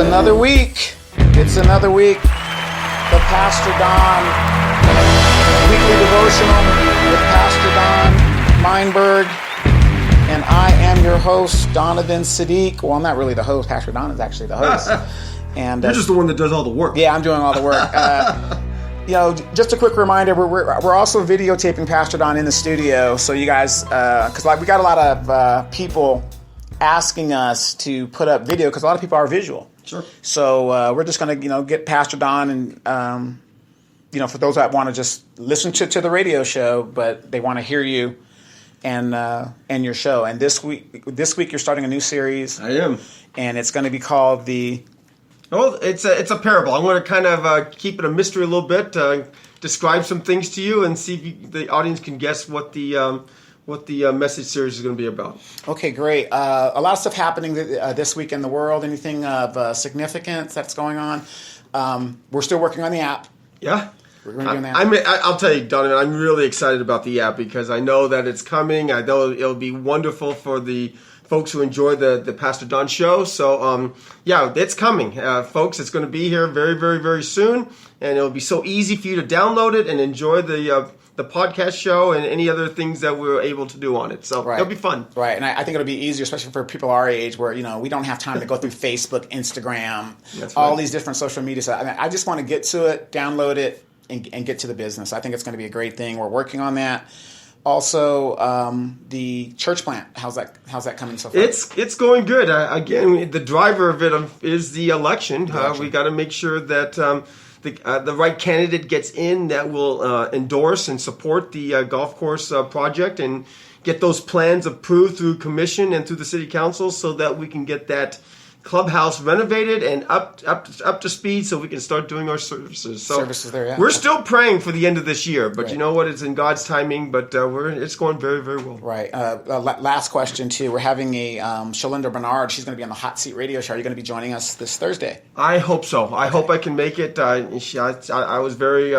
another week. It's another week. The Pastor Don weekly devotional with Pastor Don Meinberg. And I am your host, Donovan Sadiq. Well, I'm not really the host. Pastor Don is actually the host. And you're just the one that does all the work. Yeah, I'm doing all the work. Just a quick reminder, we're also videotaping Pastor Don in the studio. So you guys, because we got a lot of people asking us to put up video because a lot of people are visual. Sure. So we're just going to, get Pastor Don and, for those that want to just listen to the radio show, but they want to hear you and your show. And this week you're starting a new series. I am. And it's going to be called it's a parable. I'm going to kind of keep it a mystery a little bit, describe some things to you, and see if the audience can guess what the message series is going to be about. Okay, great. A lot of stuff happening this week in the world. Anything of significance that's going on? We're still working on the app. Yeah. We're going to do that. I'll tell you, Donovan, I'm really excited about the app because I know that it's coming. I know it'll be wonderful for the folks who enjoy the Pastor Don show. So, it's coming. Folks, it's going to be here very, very, very soon. And it'll be so easy for you to download it and enjoy the podcast show and any other things that we're able to do on it. So It'll be fun. Right. And I think it'll be easier, especially for people our age where, we don't have time to go through Facebook, Instagram, all these different social media. So I just want to get to it, download it, and get to the business. I think it's going to be a great thing. We're working on that. Also, the church plant. How's that coming so far? It's going good. Again, the driver of it is the election. We got to make sure that the right candidate gets in that will endorse and support the golf course project and get those plans approved through commission and through the city council so that we can get that clubhouse renovated and up to speed so we can start doing our services. So services there, yeah. We're still praying for the end of this year, but you know what? It's in God's timing, but it's going very, very well. Right. Last question, too. We're having a Shalinda Bernard. She's going to be on the Hot Seat Radio Show. Are you going to be joining us this Thursday? I hope so. I hope I can make it. I was very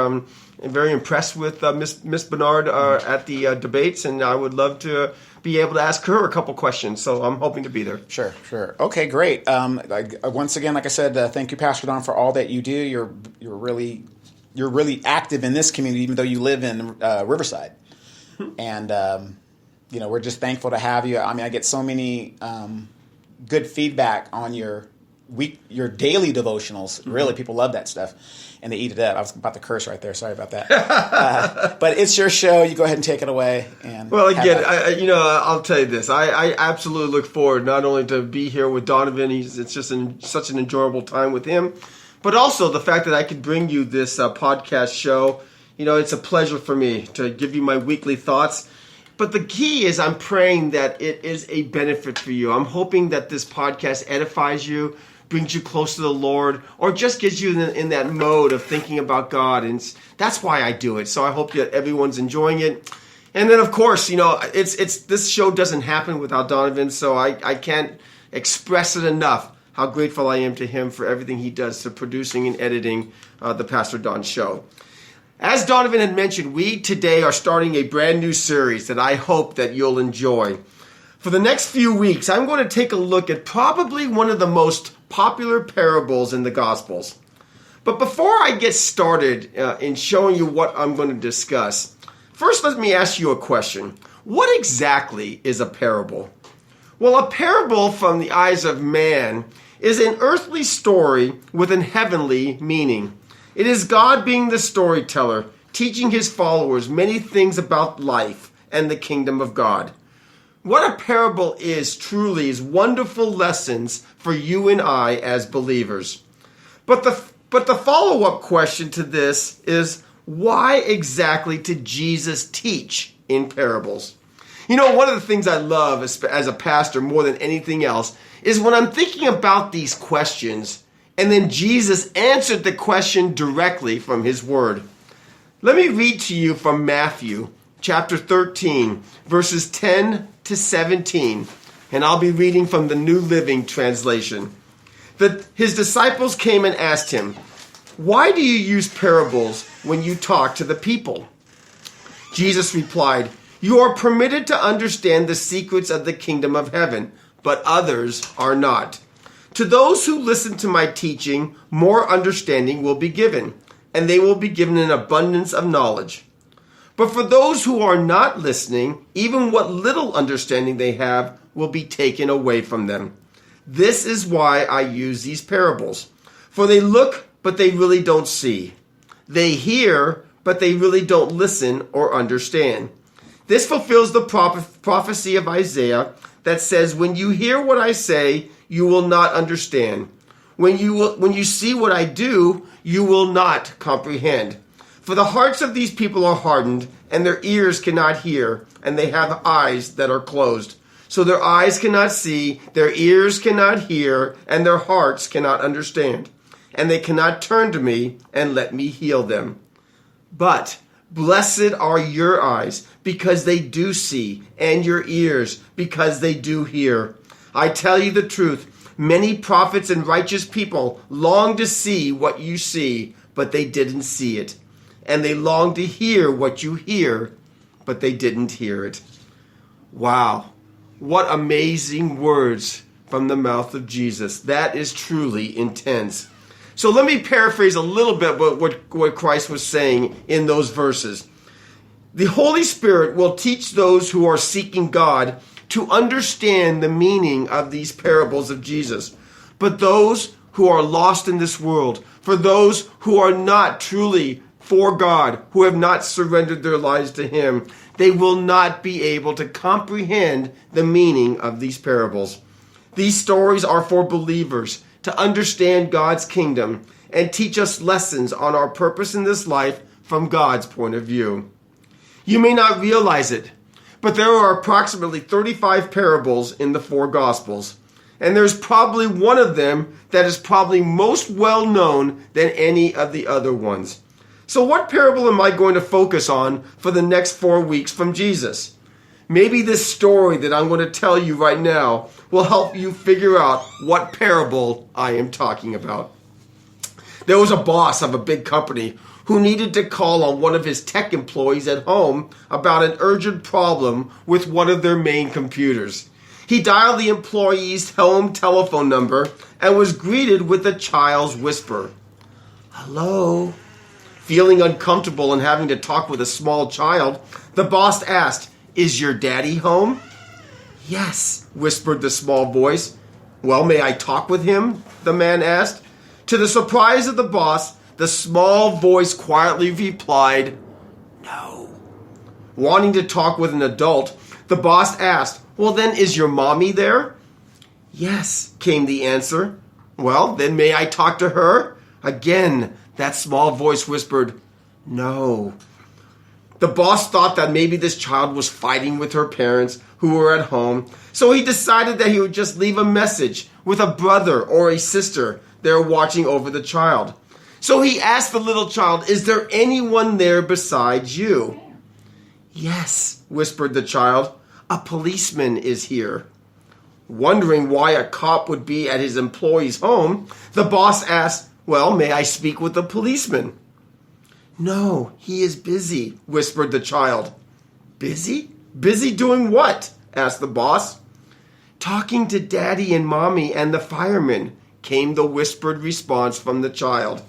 impressed with Miss Bernard at the debates, and I would love to be able to ask her a couple questions. So I'm hoping to be there. Sure. Okay, great. Once again, like I said, thank you, Pastor Don, for all that you do. You're really active in this community, even though you live in Riverside. And we're just thankful to have you. I mean, I get so many good feedback on your daily devotionals. Mm-hmm. Really, people love that stuff. And they eat it up. I was about to curse right there. Sorry about that. But it's your show. You go ahead and take it away. Well, again, I'll tell you this. I absolutely look forward not only to be here with Donovan. It's just such an enjoyable time with him, but also the fact that I could bring you this podcast show. It's a pleasure for me to give you my weekly thoughts. But the key is I'm praying that it is a benefit for you. I'm hoping that this podcast edifies you, brings you close to the Lord, or just gets you in that mode of thinking about God. And that's why I do it. So I hope that everyone's enjoying it. And then, of course, this show doesn't happen without Donovan, so I can't express it enough how grateful I am to him for everything he does to producing and editing the Pastor Don show. As Donovan had mentioned, we today are starting a brand new series that I hope that you'll enjoy. For the next few weeks, I'm going to take a look at probably one of the most popular parables in the Gospels. But before I get started in showing you what I'm going to discuss, first let me ask you a question. What exactly is a parable? Well, a parable from the eyes of man is an earthly story with an heavenly meaning. It is God being the storyteller, teaching his followers many things about life and the kingdom of God. What a parable is truly is wonderful lessons for you and I as believers. But the follow-up question to this is, why exactly did Jesus teach in parables? One of the things I love as a pastor more than anything else is when I'm thinking about these questions and then Jesus answered the question directly from his word. Let me read to you from Matthew chapter 13, verses 10 to 17, and I'll be reading from the New Living Translation. His disciples came and asked him, "Why do you use parables when you talk to the people?" Jesus replied, "You are permitted to understand the secrets of the kingdom of heaven, but others are not. To those who listen to my teaching, more understanding will be given, and they will be given an abundance of knowledge. But for those who are not listening, even what little understanding they have will be taken away from them. This is why I use these parables. For they look, but they really don't see. They hear, but they really don't listen or understand. This fulfills the prophecy of Isaiah that says, when you hear what I say, you will not understand. When you see what I do, you will not comprehend. For the hearts of these people are hardened, and their ears cannot hear, and they have eyes that are closed. So their eyes cannot see, their ears cannot hear, and their hearts cannot understand. And they cannot turn to me and let me heal them. But blessed are your eyes, because they do see, and your ears, because they do hear. I tell you the truth, many prophets and righteous people long to see what you see, but they didn't see it. And they long to hear what you hear, but they didn't hear it. Wow, what amazing words from the mouth of Jesus. That is truly intense. So let me paraphrase a little bit what Christ was saying in those verses. The Holy Spirit will teach those who are seeking God to understand the meaning of these parables of Jesus. But those who are lost in this world, for those who are not truly for God, who have not surrendered their lives to Him, they will not be able to comprehend the meaning of these parables. These stories are for believers to understand God's kingdom and teach us lessons on our purpose in this life from God's point of view. You may not realize it, but there are approximately 35 parables in the four Gospels, and there's probably one of them that is probably most well known than any of the other ones. So what parable am I going to focus on for the next 4 weeks from Jesus? Maybe this story that I'm going to tell you right now will help you figure out what parable I am talking about. There was a boss of a big company who needed to call on one of his tech employees at home about an urgent problem with one of their main computers. He dialed the employee's home telephone number and was greeted with a child's whisper. "Hello?" Feeling uncomfortable and having to talk with a small child, the boss asked, "Is your daddy home?" "Yes," whispered the small voice. "Well, may I talk with him?" the man asked. To the surprise of the boss, the small voice quietly replied, "No." Wanting to talk with an adult, the boss asked, "Well, then, is your mommy there?" "Yes," came the answer. "Well, then may I talk to her?" Again, that small voice whispered, "No." The boss thought that maybe this child was fighting with her parents who were at home, so he decided that he would just leave a message with a brother or a sister there watching over the child. So he asked the little child, "Is there anyone there besides you?" "Yes," whispered the child, "a policeman is here." Wondering why a cop would be at his employee's home, the boss asked, "Well, may I speak with the policeman?" "No, he is busy," whispered the child. "Busy? Busy doing what?" asked the boss. "Talking to Daddy and Mommy and the firemen," came the whispered response from the child.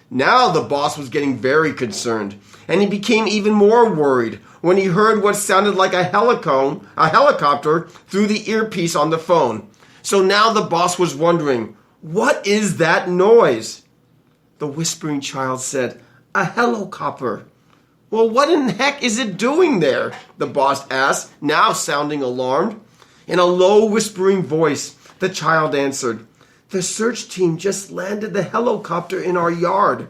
Now the boss was getting very concerned, and he became even more worried when he heard what sounded like a helicopter through the earpiece on the phone. So now the boss was wondering, what is that noise? The whispering child said, "A helicopter." "Well, what in the heck is it doing there?" the boss asked, now sounding alarmed. In a low whispering voice, the child answered, "The search team just landed the helicopter in our yard."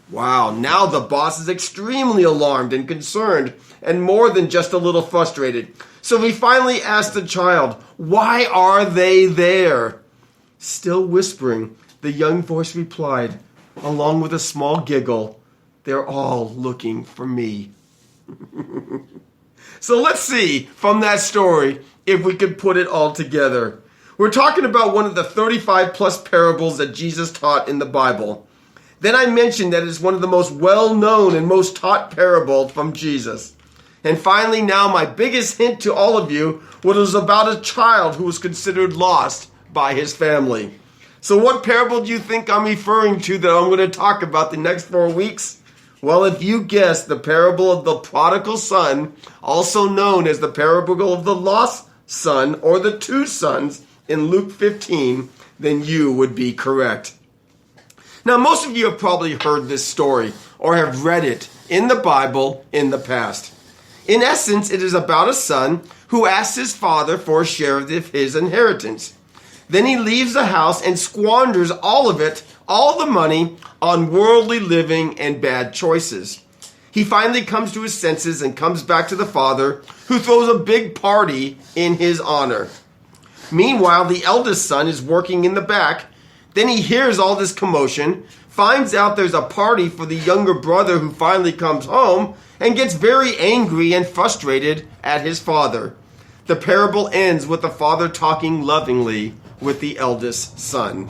Wow, now the boss is extremely alarmed and concerned, and more than just a little frustrated. So he finally asked the child, "Why are they there?" Still whispering, the young voice replied, along with a small giggle, "They're all looking for me." So let's see from that story if we could put it all together. We're talking about one of the 35 plus parables that Jesus taught in the Bible. Then I mentioned that it's one of the most well-known and most taught parables from Jesus. And finally, now my biggest hint to all of you was about a child who was considered lost by his family. So what parable do you think I'm referring to that I'm going to talk about the next 4 weeks? Well, if you guessed the parable of the prodigal son, also known as the parable of the lost son or the two sons in Luke 15, then you would be correct. Now, most of you have probably heard this story or have read it in the Bible in the past. In essence, it is about a son who asks his father for a share of his inheritance. Then he leaves the house and squanders all of it, all the money, on worldly living and bad choices. He finally comes to his senses and comes back to the father, who throws a big party in his honor. Meanwhile, the eldest son is working in the back. Then he hears all this commotion, finds out there's a party for the younger brother who finally comes home, and gets very angry and frustrated at his father. The parable ends with the father talking lovingly with the eldest son.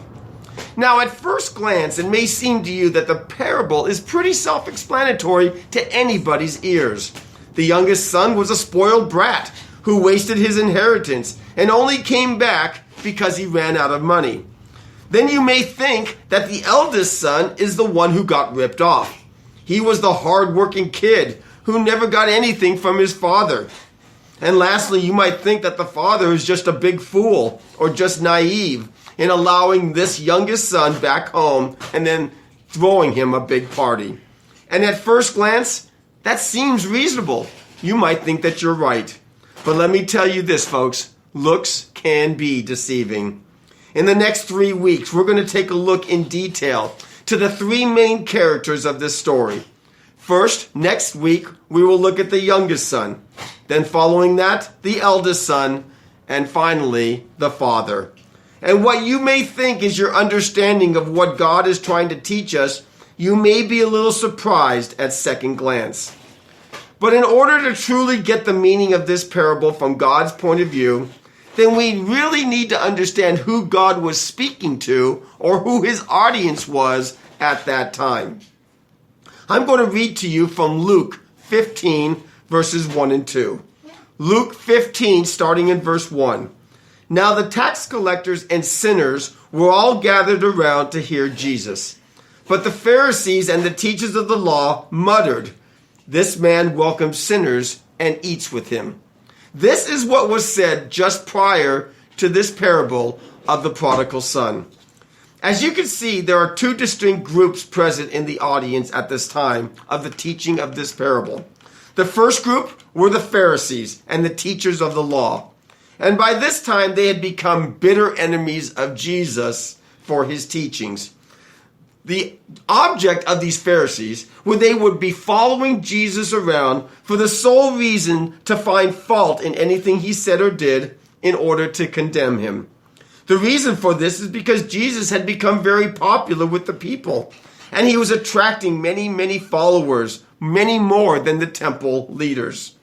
Now, at first glance, it may seem to you that the parable is pretty self-explanatory to anybody's ears. The youngest son was a spoiled brat who wasted his inheritance and only came back because he ran out of money. Then you may think that the eldest son is the one who got ripped off. He was the hard-working kid who never got anything from his father. And lastly, you might think that the father is just a big fool or just naive in allowing this youngest son back home and then throwing him a big party. And at first glance, that seems reasonable. You might think that you're right. But let me tell you this, folks. Looks can be deceiving. In the next 3 weeks, we're going to take a look in detail to the 3 main characters of this story. First, next week, we will look at the youngest son. Then following that, the eldest son. And finally, the father. And what you may think is your understanding of what God is trying to teach us, you may be a little surprised at second glance. But in order to truly get the meaning of this parable from God's point of view, then we really need to understand who God was speaking to or who his audience was at that time. I'm going to read to you from Luke 15, verses 1 and 2. Luke 15, starting in verse 1. Now the tax collectors and sinners were all gathered around to hear Jesus. But the Pharisees and the teachers of the law muttered, "This man welcomes sinners and eats with him." This is what was said just prior to this parable of the prodigal son. As you can see, there are 2 distinct groups present in the audience at this time of the teaching of this parable. The first group were the Pharisees and the teachers of the law. And by this time, they had become bitter enemies of Jesus for his teachings. The object of these Pharisees was they would be following Jesus around for the sole reason to find fault in anything he said or did in order to condemn him. The reason for this is because Jesus had become very popular with the people, and he was attracting many, many followers, many more than the temple leaders.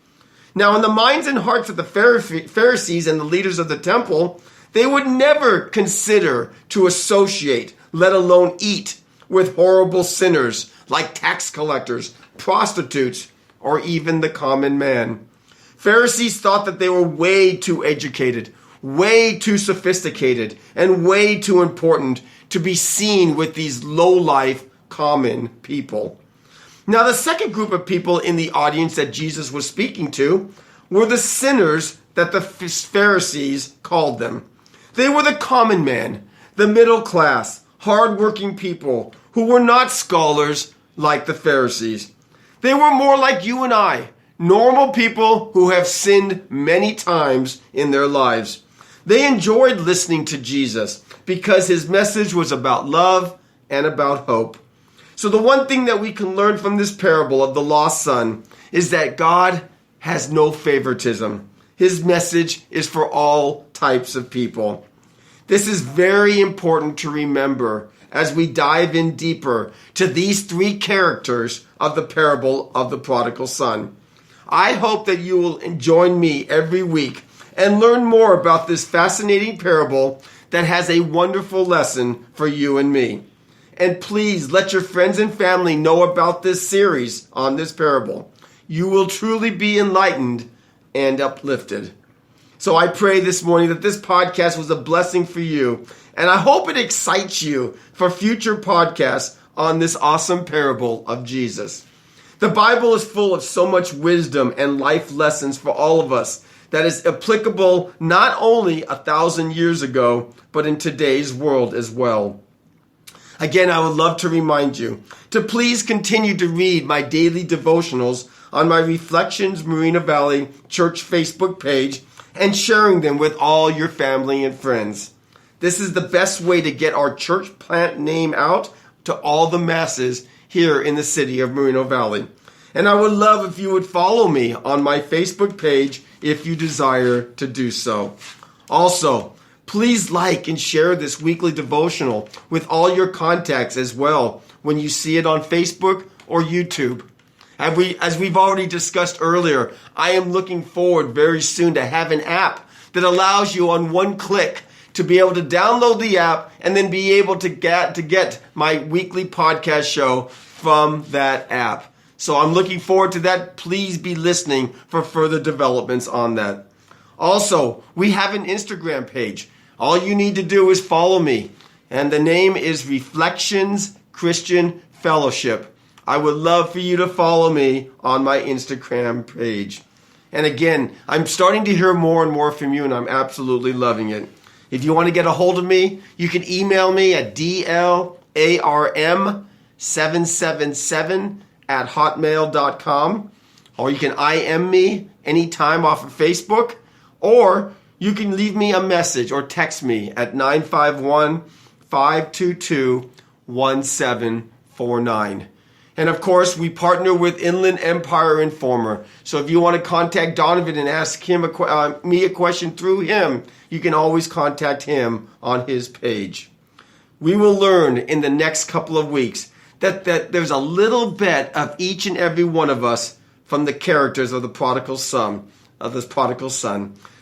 Now, in the minds and hearts of the Pharisees and the leaders of the temple, they would never consider to associate, let alone eat, with horrible sinners like tax collectors, prostitutes, or even the common man. Pharisees thought that they were way too educated, way too sophisticated, and way too important to be seen with these low-life, common people. Now, the second group of people in the audience that Jesus was speaking to were the sinners that the Pharisees called them. They were the common man, the middle class, hard-working people who were not scholars like the Pharisees. They were more like you and I, normal people who have sinned many times in their lives. They enjoyed listening to Jesus because his message was about love and about hope. So the one thing that we can learn from this parable of the lost son is that God has no favoritism. His message is for all types of people. This is very important to remember as we dive in deeper to these 3 characters of the parable of the prodigal son. I hope that you will join me every week and learn more about this fascinating parable that has a wonderful lesson for you and me. And please let your friends and family know about this series on this parable. You will truly be enlightened and uplifted. So I pray this morning that this podcast was a blessing for you, and I hope it excites you for future podcasts on this awesome parable of Jesus. The Bible is full of so much wisdom and life lessons for all of us that is applicable not only 1,000 years ago, but in today's world as well. Again, I would love to remind you to please continue to read my daily devotionals on my Reflections Moreno Valley Church Facebook page and sharing them with all your family and friends. This is the best way to get our church plant name out to all the masses here in the city of Moreno Valley. And I would love if you would follow me on my Facebook page if you desire to do so. Also, please like and share this weekly devotional with all your contacts as well when you see it on Facebook or YouTube. As we've already discussed earlier, I am looking forward very soon to have an app that allows you on one click to be able to download the app and then be able to get my weekly podcast show from that app. So I'm looking forward to that. Please be listening for further developments on that. Also, we have an Instagram page. All you need to do is follow me, and the name is Reflections Christian Fellowship. I would love for you to follow me on my Instagram page. And again, I'm starting to hear more and more from you, and I'm absolutely loving it. If you want to get a hold of me, you can email me at dlarm777@hotmail.com, or you can IM me anytime off of Facebook, or you can leave me a message or text me at 951-522-1749. And of course, we partner with Inland Empire Informer. So if you want to contact Donovan and ask him me a question through him, you can always contact him on his page. We will learn in the next couple of weeks that there's a little bit of each and every one of us from the characters of the prodigal son,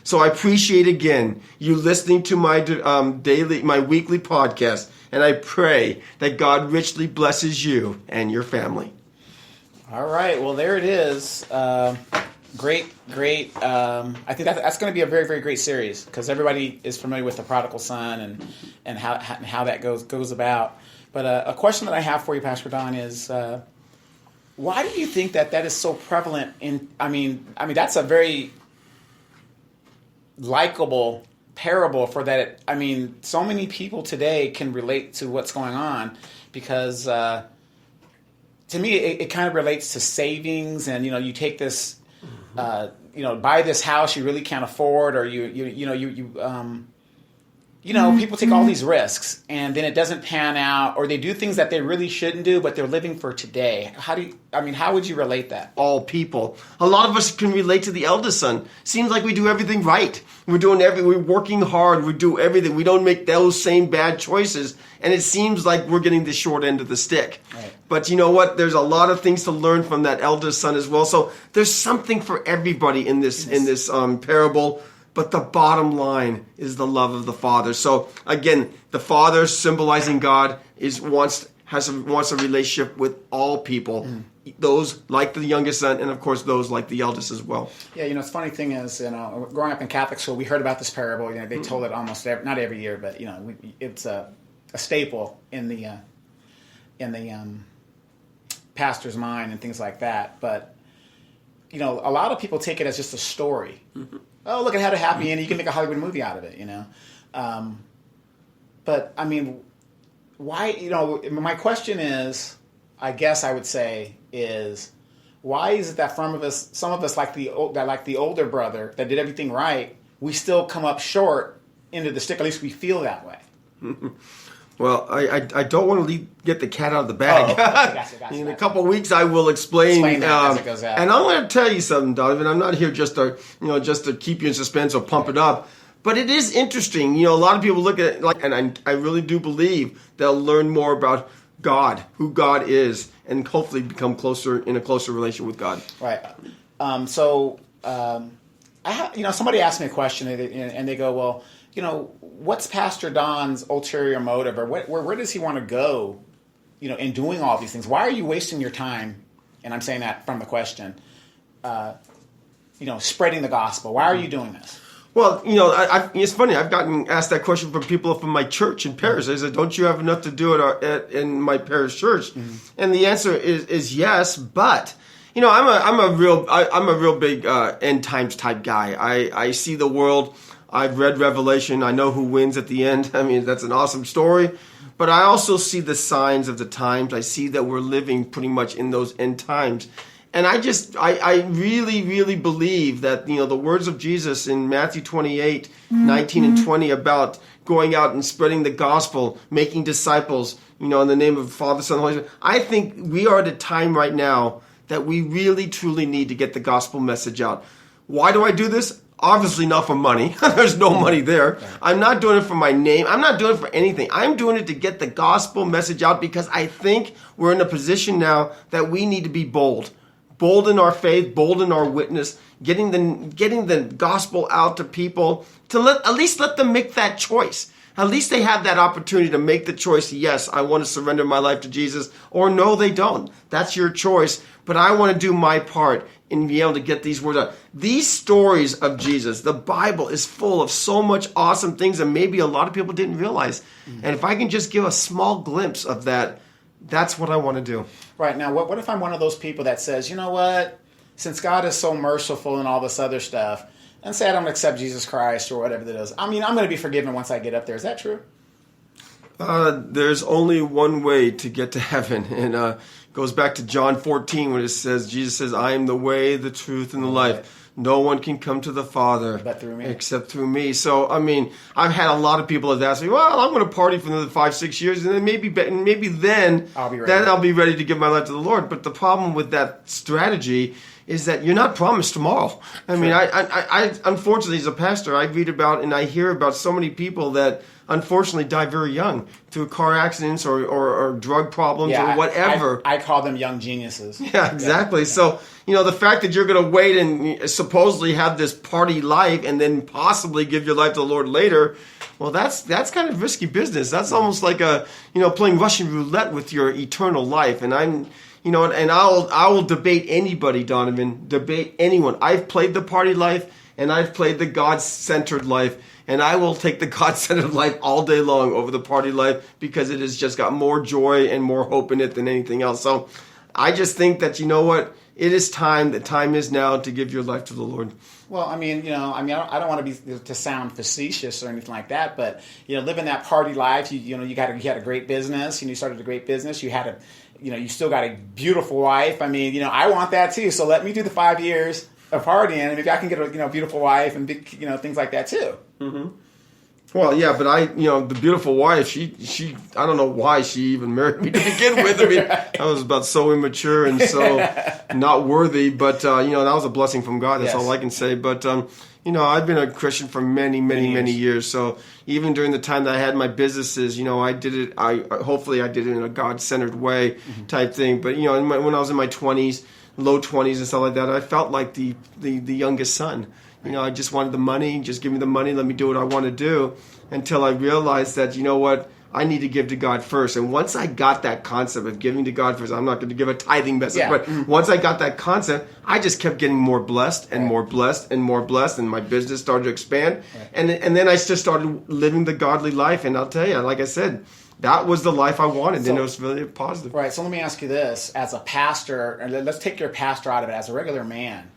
So I appreciate again you listening to my weekly podcast, and I pray that God richly blesses you and your family. All right, well there it is. Great. I think that's going to be a very, very great series because everybody is familiar with the prodigal son and how that goes about. But a question that I have for you, Pastor Don, is why do you think that is so prevalent in? I mean that's a very likable parable for that. So many people today can relate to what's going on because to me it kind of relates to savings, and you take this buy this house you really can't afford, or people take all these risks and then it doesn't pan out, or they do things that they really shouldn't do, but they're living for today. How would you relate that? All people. A lot of us can relate to the eldest son. Seems like we do everything right. We're working hard. We do everything. We don't make those same bad choices. And it seems like we're getting the short end of the stick. Right. But you know what? There's a lot of things to learn from that eldest son as well. So there's something for everybody in this parable. But the bottom line is the love of the Father. So again, the Father, symbolizing God, wants a relationship with all people. Those like the youngest son, and of course those like the eldest as well. Yeah, the funny thing is, growing up in Catholic school, we heard about this parable. They told it almost not every year, but it's a staple in the pastor's mind and things like that. But a lot of people take it as just a story. Mm-hmm. Oh, look, it had a happy ending. You can make a Hollywood movie out of it, But why? My question is, I guess I would say, is why is it that some of us like the older brother that did everything right, we still come up short into the stick? At least we feel that way. Well, I don't want to get the cat out of the bag. Gotcha. In a couple of weeks, I will explain that as it goes out. And I'm going to tell you something, Donovan. I'm not here just to keep you in suspense or pump it up. But it is interesting. A lot of people look at it and I really do believe they'll learn more about God, who God is, and hopefully become in a closer relation with God. Right. Somebody asked me a question and they go, well, what's Pastor Don's ulterior motive, or where does he want to go, in doing all these things? Why are you wasting your time? And I'm saying that from the question, spreading the gospel. Why are you doing this? Well, it's funny. I've gotten asked that question from people from my church in Paris. They said, "Don't you have enough to do in my Paris church?" And the answer is yes. But I'm a real big end times type guy. I see the world. I've read Revelation. I know who wins at the end. I mean, that's an awesome story. But I also see the signs of the times. I see that we're living pretty much in those end times. And I really, really believe that, the words of Jesus in Matthew 28, 19 and 20 about going out and spreading the gospel, making disciples, in the name of the Father, Son, and Holy Spirit. I think we are at a time right now that we really, truly need to get the gospel message out. Why do I do this? Obviously not for money. There's no money there. I'm not doing it for my name. I'm not doing it for anything. I'm doing it to get the gospel message out because I think we're in a position now that we need to be bold. Bold in our faith, bold in our witness, getting the gospel out to people to at least let them make that choice. At least they have that opportunity to make the choice. Yes, I want to surrender my life to Jesus, or no, they don't. That's your choice. But I want to do my part in being able to get these words out. These stories of Jesus, the Bible is full of so much awesome things that maybe a lot of people didn't realize. And if I can just give a small glimpse of that, that's what I want to do. Right. Now, what if I'm one of those people that says, you know what, since God is so merciful and all this other stuff, and say I don't accept Jesus Christ or whatever that is, I mean, I'm going to be forgiven once I get up there. Is that true? There's only one way to get to heaven. And it goes back to John 14 when Jesus says, I am the way, the truth, and the life. No one can come to the Father but through me. Except through me. So, I mean, I've had a lot of people that ask me, well, I'm going to party for another 5-6 years, and then maybe then I'll be ready to give my life to the Lord. But the problem with that strategy is that you're not promised tomorrow. I mean, I unfortunately, as a pastor, I read about and I hear about so many people that unfortunately die very young through car accidents or drug problems or whatever. I call them young geniuses. Yeah, exactly. Yeah. So, the fact that you're going to wait and supposedly have this party life and then possibly give your life to the Lord later, well, that's kind of risky business. That's almost like playing Russian roulette with your eternal life. And I will debate anybody, Donovan, debate anyone. I've played the party life and I've played the God-centered life. And I will take the God-centered life all day long over the party life because it has just got more joy and more hope in it than anything else. So I just think that, it is time. The time is now to give your life to the Lord. Well, I don't want to sound facetious or anything like that, but living that party life, you had a great business, you started a great business, you still got a beautiful wife. I mean, I want that too. So let me do the 5 years of partying, and maybe I can get a beautiful wife and big, things like that too. Mm-hmm. Well, yeah, but the beautiful wife, she, I don't know why she even married me to begin with. I mean, I was about so immature and so not worthy, but, that was a blessing from God. That's all I can say. But, I've been a Christian for many years. So even during the time that I had my businesses, I did it, hopefully I did it in a God-centered way type thing. But, when I was in my 20s, low 20s and stuff like that, I felt like the youngest son. I just wanted the money. Just give me the money. Let me do what I want to do until I realized that, I need to give to God first. And once I got that concept of giving to God first, I'm not going to give a tithing message, but once I got that concept, I just kept getting more blessed and more blessed and more blessed. And my business started to expand. And then I just started living the godly life. And I'll tell you, like I said, that was the life I wanted, and it was really positive. Right. So let me ask you this: as a pastor, and let's take your pastor out of it. As a regular man,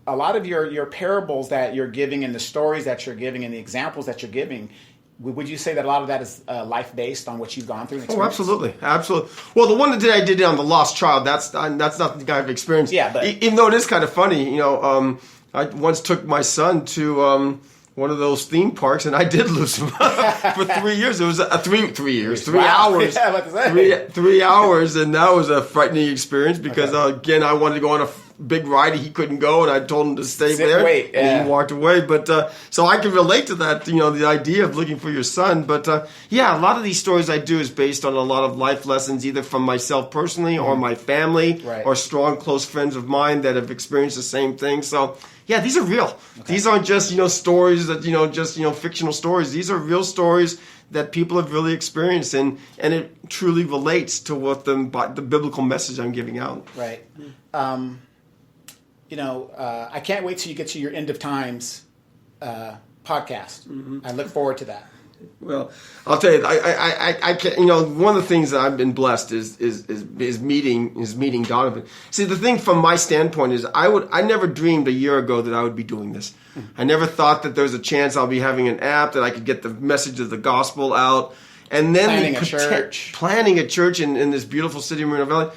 a lot of your parables that you're giving, and the stories that you're giving, and the examples that you're giving, would you say that a lot of that is life based on what you've gone through? And experienced? Oh, absolutely. Well, the one that I did on the lost child, that's not the kind of experience. Yeah, but even though it is kind of funny, I once took my son to one of those theme parks, and I did lose him for 3 years. It was 3 years, 3 hours. Yeah, about to say. 3 hours, and that was a frightening experience because, again, I wanted to go on a big ride. He couldn't go, and I told him to stay there. And he walked away. But so I can relate to that, the idea of looking for your son. But, a lot of these stories I do is based on a lot of life lessons, either from myself personally or my family or strong, close friends of mine that have experienced the same thing. So, yeah, these are real. Okay. These aren't just, stories that, fictional stories. These are real stories that people have really experienced, and it truly relates to what the biblical message I'm giving out. Right. I can't wait till you get to your end of times podcast. I look forward to that. Well, I'll tell you, I can, you know, one of the things that I've been blessed is meeting Donovan. See, the thing from my standpoint is I never dreamed a year ago that I would be doing this. I never thought that there's a chance I'll be having an app that I could get the message of the gospel out, and then planning a church in this beautiful city of Moreno Valley.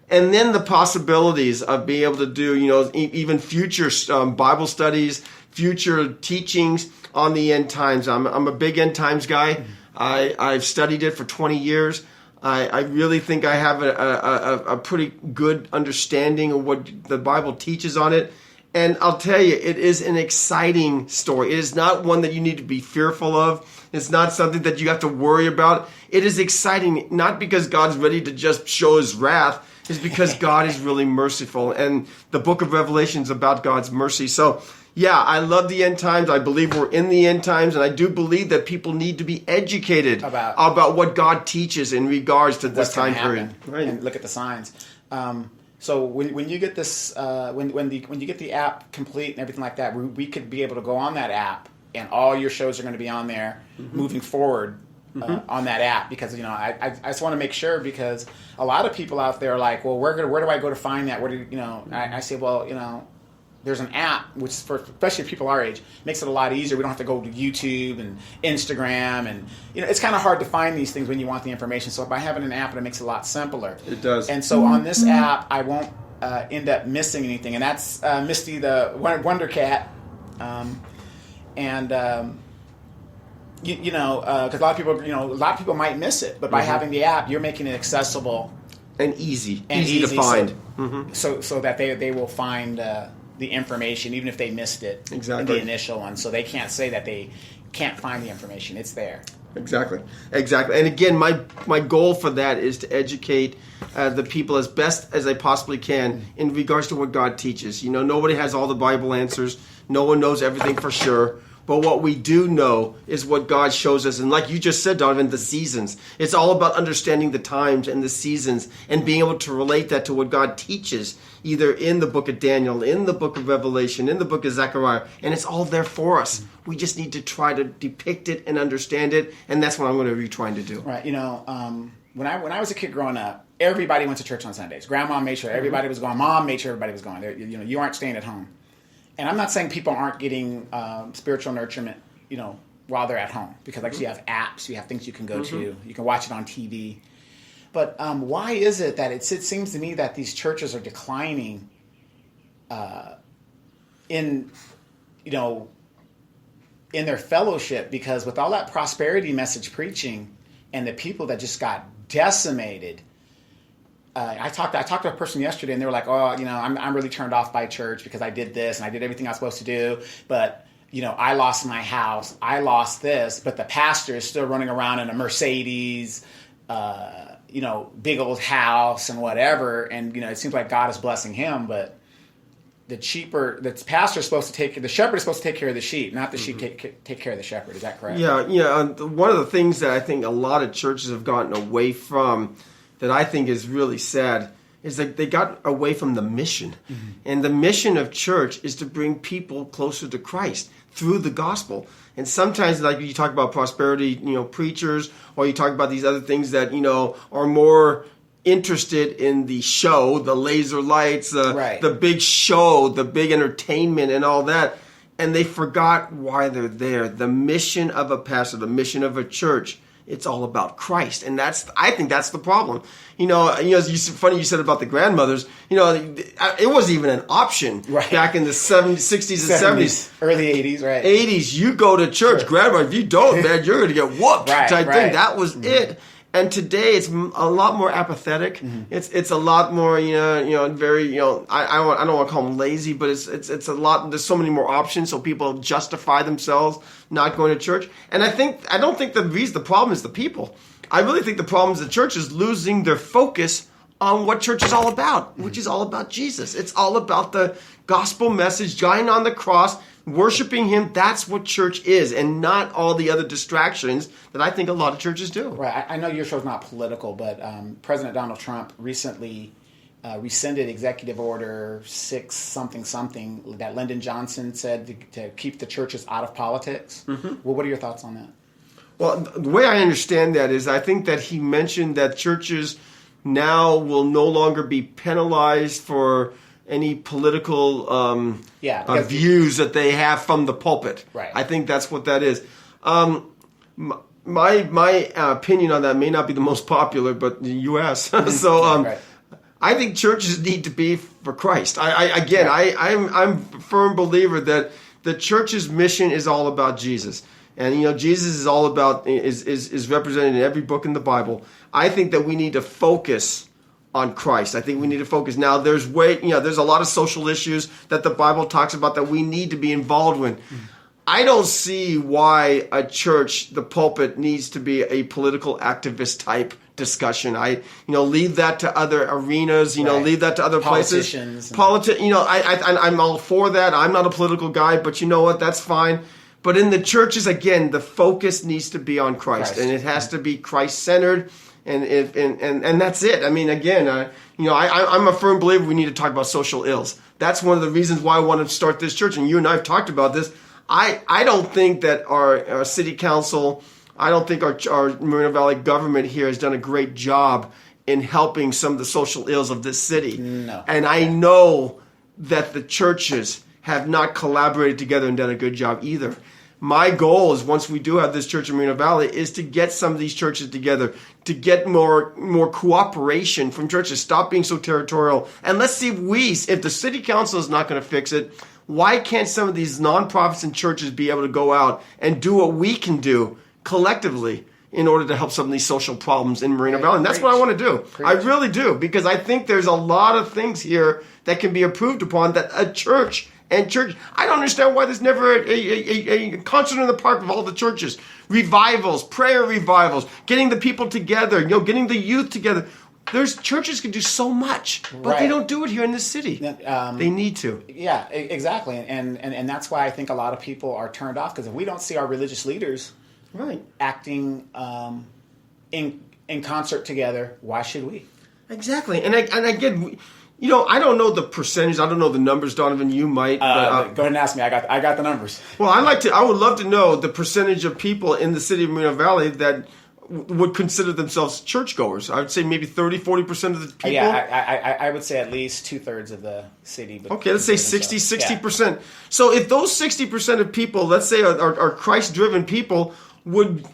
And then the possibilities of being able to do, you know, even future Bible studies, future teachings on the end times. I'm a big end times guy. I've studied it for 20 years. I really think I have a pretty good understanding of what the Bible teaches on it. And I'll tell you, it is an exciting story. It is not one that you need to be fearful of. It's not something that you have to worry about. It is exciting, not because God's ready to just show his wrath. It's because God is really merciful. And the book of Revelation is about God's mercy. So, yeah, I love the end times. I believe we're in the end times. And I do believe that people need to be educated about what God teaches in regards to this time period. Right. And look at the signs. So when you get this, when you get the app complete and everything like that, we could be able to go on that app, and all your shows are going to be on there moving forward on that app. Because, you know, I just want to make sure, because a lot of people out there are like, well, where do I go to find that? Where do you know? I say, well, you know, there's an app which, for especially people our age, makes it a lot easier. We don't have to go to YouTube and Instagram, and you know, it's kind of hard to find these things when you want the information. So by having an app, it makes it a lot simpler. It does. And so on this app, I won't end up missing anything, and that's Misty the Wonder Cat, you know, because a lot of people might miss it, but by having the app, you're making it accessible and easy to find, so that they will find the information, even if they missed it in the initial one. So they can't say that they can't find the information. It's there. Exactly. And again, my goal for that is to educate the people as best as I possibly can in regards to what God teaches. You know, nobody has all the Bible answers. No one knows everything for sure. But what we do know is what God shows us. And like you just said, Donovan, the seasons. It's all about understanding the times and the seasons and being able to relate that to what God teaches, either in the book of Daniel, in the book of Revelation, in the book of Zechariah. And it's all there for us. We just need to try to depict it and understand it. And that's what I'm going to be trying to do. Right. You know, when I was a kid growing up, everybody went to church on Sundays. Grandma made sure everybody was going. Mom made sure everybody was going. You know, you aren't staying at home. And I'm not saying people aren't getting spiritual nurturement, you know, while they're at home. Because, like, you have apps, you have things you can go to, you can watch it on TV. But why is it that it seems to me that these churches are declining in their fellowship? Because with all that prosperity message preaching and the people that just got decimated. I talked to a person yesterday, and they were like, "Oh, you know, I'm really turned off by church because I did this and I did everything I was supposed to do, but you know, I lost my house, I lost this, but the pastor is still running around in a Mercedes, you know, big old house and whatever, and you know, it seems like God is blessing him, but the pastor is supposed to the shepherd is supposed to take care of the sheep, not the sheep take care of the shepherd. Is that correct?" Yeah. One of the things that I think a lot of churches have gotten away from, that I think is really sad, is that they got away from the mission. And the mission of church is to bring people closer to Christ through the gospel. And sometimes, like you talk about prosperity, you know, preachers, or you talk about these other things that, you know, are more interested in the show, the laser lights, the big show, the big entertainment and all that. And they forgot why they're there. The mission of a pastor, the mission of a church, it's all about Christ, and I think that's the problem. You know, it's funny you said about the grandmothers. You know, it wasn't even an option back in the 60s and 70s, early 80s, right? 80s, you go to church, grandma. If you don't, man, you're going to get whooped. Type thing. That was it. And today it's a lot more apathetic. It's a lot more, very, I don't want to call them lazy, but it's a lot. There's so many more options, so people justify themselves not going to church. And I don't think the problem is the people. I really think the problem is the church is losing their focus on what church is all about, which is all about Jesus. It's all about the gospel message, dying on the cross, worshiping him. That's what church is, and not all the other distractions that I think a lot of churches do. Right. I know your show's not political, but President Donald Trump recently rescinded Executive Order 6 something something that Lyndon Johnson said to keep the churches out of politics. Well, what are your thoughts on that? Well, the way I understand that is I think that he mentioned that churches now will no longer be penalized for any political views that they have from the pulpit. Right. I think that's what that is. My opinion on that may not be the most popular, but the U.S. So Right. I think churches need to be for Christ. I'm a firm believer that the church's mission is all about Jesus. And Jesus is all about is represented in every book in the Bible. I think that we need to focus on Christ. I think we need to focus. Now there's a lot of social issues that the Bible talks about that we need to be involved with. I don't see why a church, the pulpit, needs to be a political activist type discussion. I leave that to other arenas. Right. Leave that to other Politicians places. I'm all for that. I'm not a political guy, but you know what? That's fine. But in the churches, again, the focus needs to be on Christ. And it has to be Christ-centered, and that's it. I mean, again, I'm a firm believer we need to talk about social ills. That's one of the reasons why I want to start this church, and you and I have talked about this. I don't think that our city council, I don't think our Moreno Valley government here has done a great job in helping some of the social ills of this city. No. And I know that the churches have not collaborated together and done a good job either. My goal is, once we do have this church in Moreno Valley, is to get some of these churches together, to get more cooperation from churches. Stop being so territorial. And let's see if the city council is not going to fix it, why can't some of these nonprofits and churches be able to go out and do what we can do collectively in order to help some of these social problems in Moreno Valley? And that's what I want to do. Preach. I really do, because I think there's a lot of things here that can be improved upon that a church. I don't understand why there's never a concert in the park of all the churches. Revivals, prayer revivals, getting the people together, getting the youth together. Churches can do so much, but they don't do it here in this city. They need to. Yeah, exactly. And that's why I think a lot of people are turned off, because if we don't see our religious leaders acting in concert together, why should we? Exactly. And again, I don't know the percentage. I don't know the numbers, Donovan. You might. Go ahead and ask me. I got the numbers. Well, I would love to know the percentage of people in the city of Moreno Valley that would consider themselves churchgoers. I would say maybe 30-40% of the people. Yeah, I would say at least 2/3 of the city. Okay, let's say 60%. Yeah. So if those 60% of people, let's say are Christ-driven people, would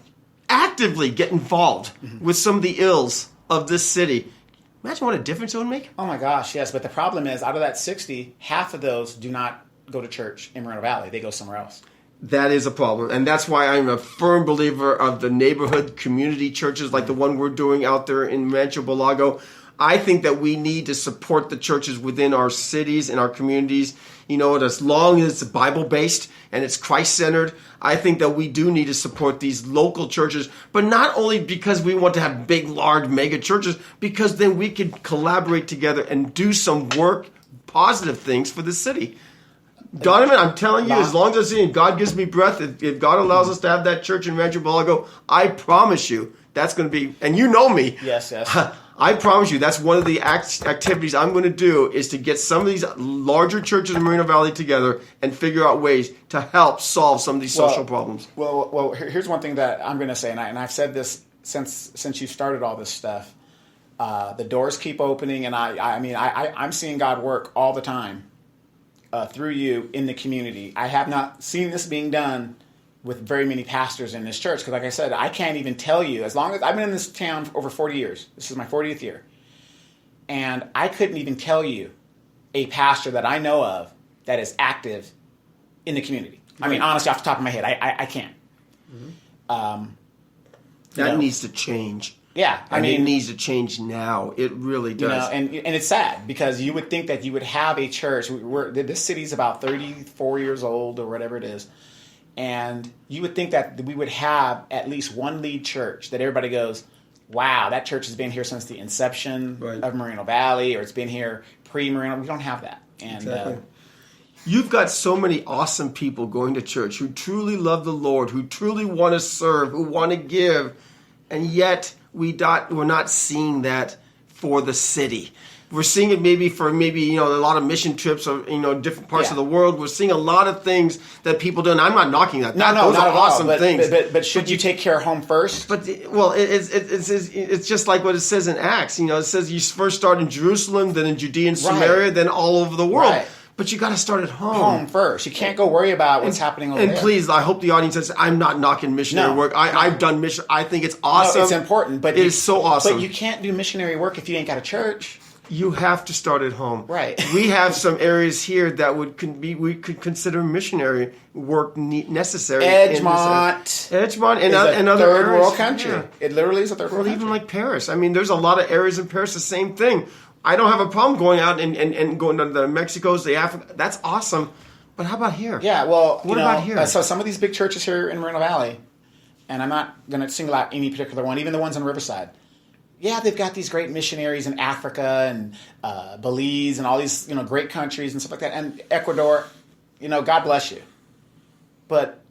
actively get involved with some of the ills of this city, imagine what a difference it would make. Oh my gosh, yes. But the problem is, out of that 60, half of those do not go to church in Moreno Valley. They go somewhere else. That is a problem. And that's why I'm a firm believer of the neighborhood community churches like the one we're doing out there in Rancho Balago. I think that we need to support the churches within our cities and our communities. As long as it's Bible-based and it's Christ-centered, I think that we do need to support these local churches, but not only because we want to have big, large, mega churches, because then we can collaborate together and do some work, positive things for the city. Donovan, I'm telling you, as long as God gives me breath, if God allows us to have that church in Rancho Balago, I promise you that's going to be, and you know me. Yes. I promise you that's one of the activities I'm going to do is to get some of these larger churches in Moreno Valley together and figure out ways to help solve some of these social problems. Well, here's one thing that I'm going to say, and I've said this since you started all this stuff. The doors keep opening, and I'm seeing God work all the time. Through you in the community. I have not seen this being done with very many pastors in this church, because like I said, I can't even tell you, as long as I've been in this town for over 40 years. This is my 40th year. And I couldn't even tell you a pastor that I know of that is active in the community. I mean, honestly, off the top of my head, I can't. That needs to change. Yeah, I mean, it needs to change now. It really does. And it's sad, because you would think that you would have a church. This city's about 34 years old or whatever it is, and you would think that we would have at least one lead church that everybody goes, "Wow, that church has been here since the inception of Moreno Valley," or it's been here pre-Moreno. We don't have that, and exactly. You've got so many awesome people going to church who truly love the Lord, who truly want to serve, who want to give, and yet we're not seeing that for the city. We're seeing it maybe for a lot of mission trips or different parts of the world. We're seeing a lot of things that people do, and I'm not knocking that. No, Those not are at awesome all. things. But should you take care of home first? But it's just like what it says in Acts. It says you first start in Jerusalem, then in Judea and Samaria, then all over the world. Right. But you got to start at home. Home first. You can't go worry about what's happening over there. And please, I hope the audience says I'm not knocking missionary work. I've done mission. I think it's awesome. No, it's important, but it is so awesome. But you can't do missionary work if you ain't got a church. You have to start at home. Right. We have some areas here that we could consider missionary work necessary. Edgemont and other third areas. world country. Yeah. It literally is a third world country. Even like Paris. I mean, there's a lot of areas in Paris, the same thing. I don't have a problem going out and going to the Mexicos, the Africa. That's awesome. But how about here? Yeah, well, what about here? So some of these big churches here in Moreno Valley, and I'm not going to single out any particular one, even the ones on Riverside. Yeah, they've got these great missionaries in Africa and Belize and all these great countries and stuff like that, and Ecuador. God bless you. But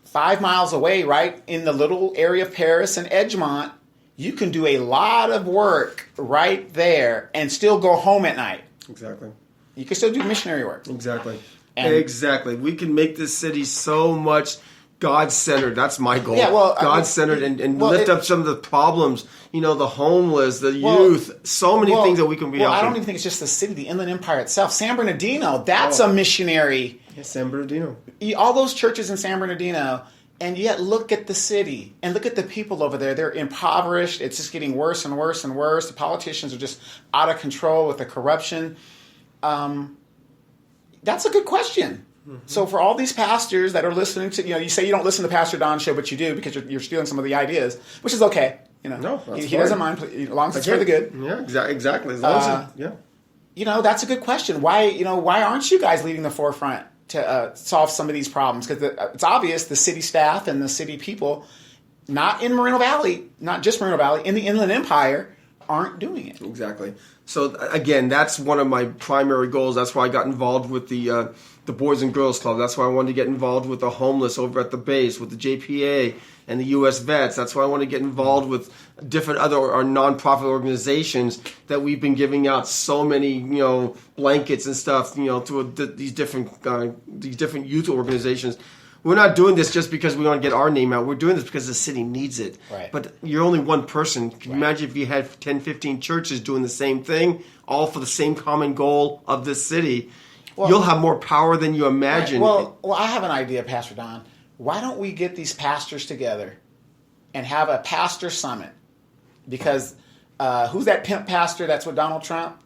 5 miles away, right in the little area of Paris and Edgemont, you can do a lot of work right there and still go home at night. Exactly. You can still do missionary work. Exactly. And exactly. We can make this city so much God-centered. That's my goal. Yeah, well, God-centered and lift up some of the problems. The homeless, the youth. So many things that we can be helping. I don't even think it's just the city, the Inland Empire itself. San Bernardino, that's a missionary. Yeah, San Bernardino. All those churches in San Bernardino, and yet look at the city and look at the people over there. They're impoverished. It's just getting worse and worse and worse. The politicians are just out of control with the corruption. That's a good question. Mm-hmm. So for all these pastors that are listening to, you say you don't listen to Pastor Don's show, but you do because you're stealing some of the ideas, which is okay. No, he doesn't mind as long as it's for the good. Yeah, exactly. As long as that's a good question. Why aren't you guys leading the forefront to solve some of these problems? Because it's obvious the city staff and the city people, not in Moreno Valley, not just Moreno Valley, in the Inland Empire, aren't doing it. Exactly. So again, that's one of my primary goals. That's why I got involved with the Boys and Girls Club. That's why I wanted to get involved with the homeless over at the base, with the JPA and the U.S. Vets. That's why I want to get involved with different other or nonprofit organizations that we've been giving out so many blankets and stuff to these different youth organizations. We're not doing this just because we want to get our name out. We're doing this because the city needs it. Right. But you're only one person. Can you imagine if you had 10, 15 churches doing the same thing, all for the same common goal of this city? Well, you'll have more power than you imagine. Right. Well, I have an idea, Pastor Don. Why don't we get these pastors together and have a pastor summit? Because who's that pimp pastor that's with Donald Trump?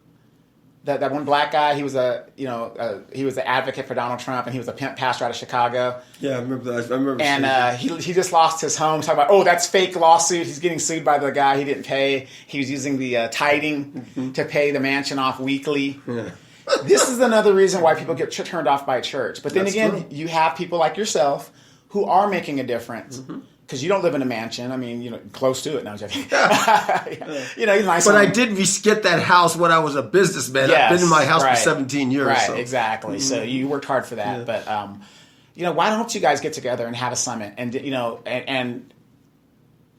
That one black guy, he was he was the advocate for Donald Trump, and he was a pimp pastor out of Chicago. Yeah, I remember that. I remember. And he just lost his home. Talking about, that's fake lawsuit. He's getting sued by the guy he didn't pay. He was using the tithing to pay the mansion off weekly. Yeah. This is another reason why people get turned off by church. But then again, you have people like yourself who are making a difference. Because you don't live in a mansion. I mean, close to it. No, I'm joking. Nice. But I did get that house when I was a businessman. Yes, I've been in my house for 17 years. Right, so. exactly. So you worked hard for that. Yeah. But, why don't you guys get together and have a summit? And, and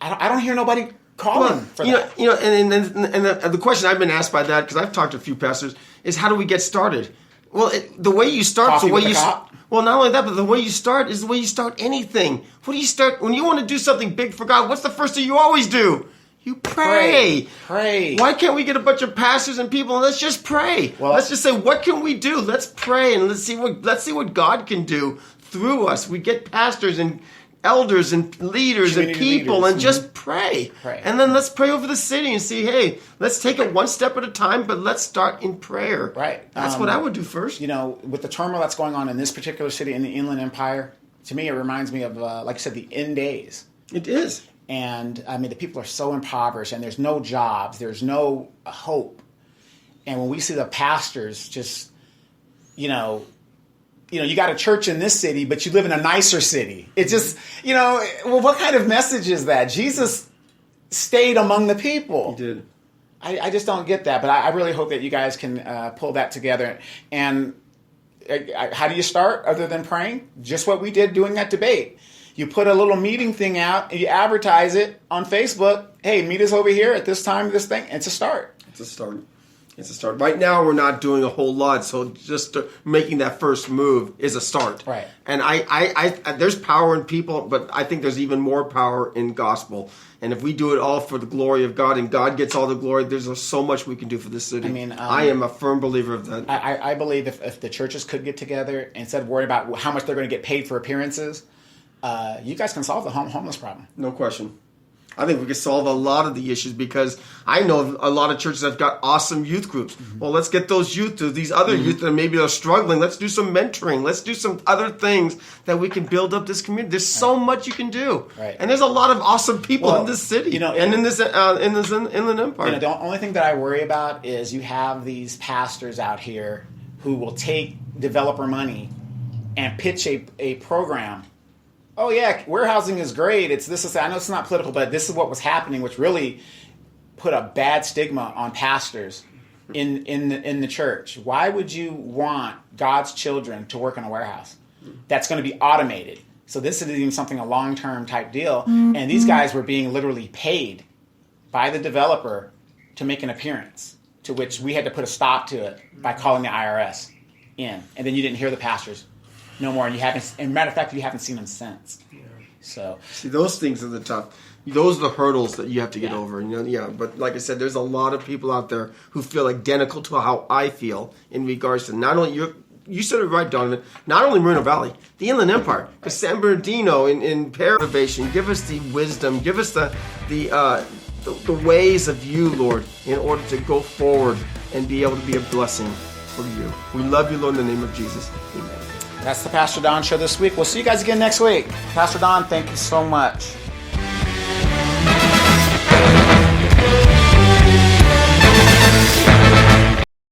I don't hear nobody calling for that. And the question I've been asked by that, because I've talked to a few pastors, is how do we get started? Well, the way you start is the way you start. Well, not only that, but the way you start is the way you start anything. What do you start when you want to do something big for God? What's the first thing you always do? You pray. Pray. Why can't we get a bunch of pastors and people and let's just pray? Well, let's just say, what can we do? Let's pray and let's see what God can do through us. We get pastors and elders and leaders and people and just pray. And then let's pray over the city and see, hey, let's take it one step at a time, but let's start in prayer. Right. That's what I would do first. With the turmoil that's going on in this particular city in the Inland Empire, to me it reminds me of, like I said, the end days. It is. And, I mean, the people are so impoverished and there's no jobs, there's no hope. And when we see the pastors just, you got a church in this city, but you live in a nicer city. It's just, what kind of message is that? Jesus stayed among the people. He did. I just don't get that, but I really hope that you guys can pull that together. And how do you start other than praying? Just what we did doing that debate. You put a little meeting thing out, and you advertise it on Facebook. Hey, meet us over here at this time, this thing. It's a start. It's a start. It's a start. Right now, we're not doing a whole lot, so just making that first move is a start. Right. And I there's power in people, but I think there's even more power in gospel. And if we do it all for the glory of God, and God gets all the glory, there's so much we can do for this city. I mean, I am a firm believer of that. I believe if the churches could get together, instead of worrying about how much they're going to get paid for appearances, you guys can solve the homeless problem. No question. I think we can solve a lot of the issues because I know a lot of churches have got awesome youth groups. Mm-hmm. Well, let's get those youth to these other youth that maybe are struggling. Let's do some mentoring. Let's do some other things that we can build up this community. There's so much you can do. Right. And there's a lot of awesome people in this city and in this Inland Empire. The only thing that I worry about is you have these pastors out here who will take developer money and pitch a program. Oh yeah, warehousing is great. It's this. I know it's not political, but this is what was happening, which really put a bad stigma on pastors in the church. Why would you want God's children to work in a warehouse that's going to be automated? So this is even something a long-term type deal, and these guys were being literally paid by the developer to make an appearance, to which we had to put a stop to it by calling the IRS in, and then you didn't hear the pastors. No more, and you haven't. And matter of fact, you haven't seen them since. Yeah. So, see, those things are the tough. Those are the hurdles that you have to get over. But like I said, there's a lot of people out there who feel identical to how I feel in regards to not only you said it right, Donovan. Not only Moreno Valley, the Inland Empire, because San Bernardino in Innovation, give us the wisdom, give us the ways of you, Lord, in order to go forward and be able to be a blessing for you. We love you, Lord, in the name of Jesus. Amen. That's the Pastor Don Show this week. We'll see you guys again next week. Pastor Don, thank you so much.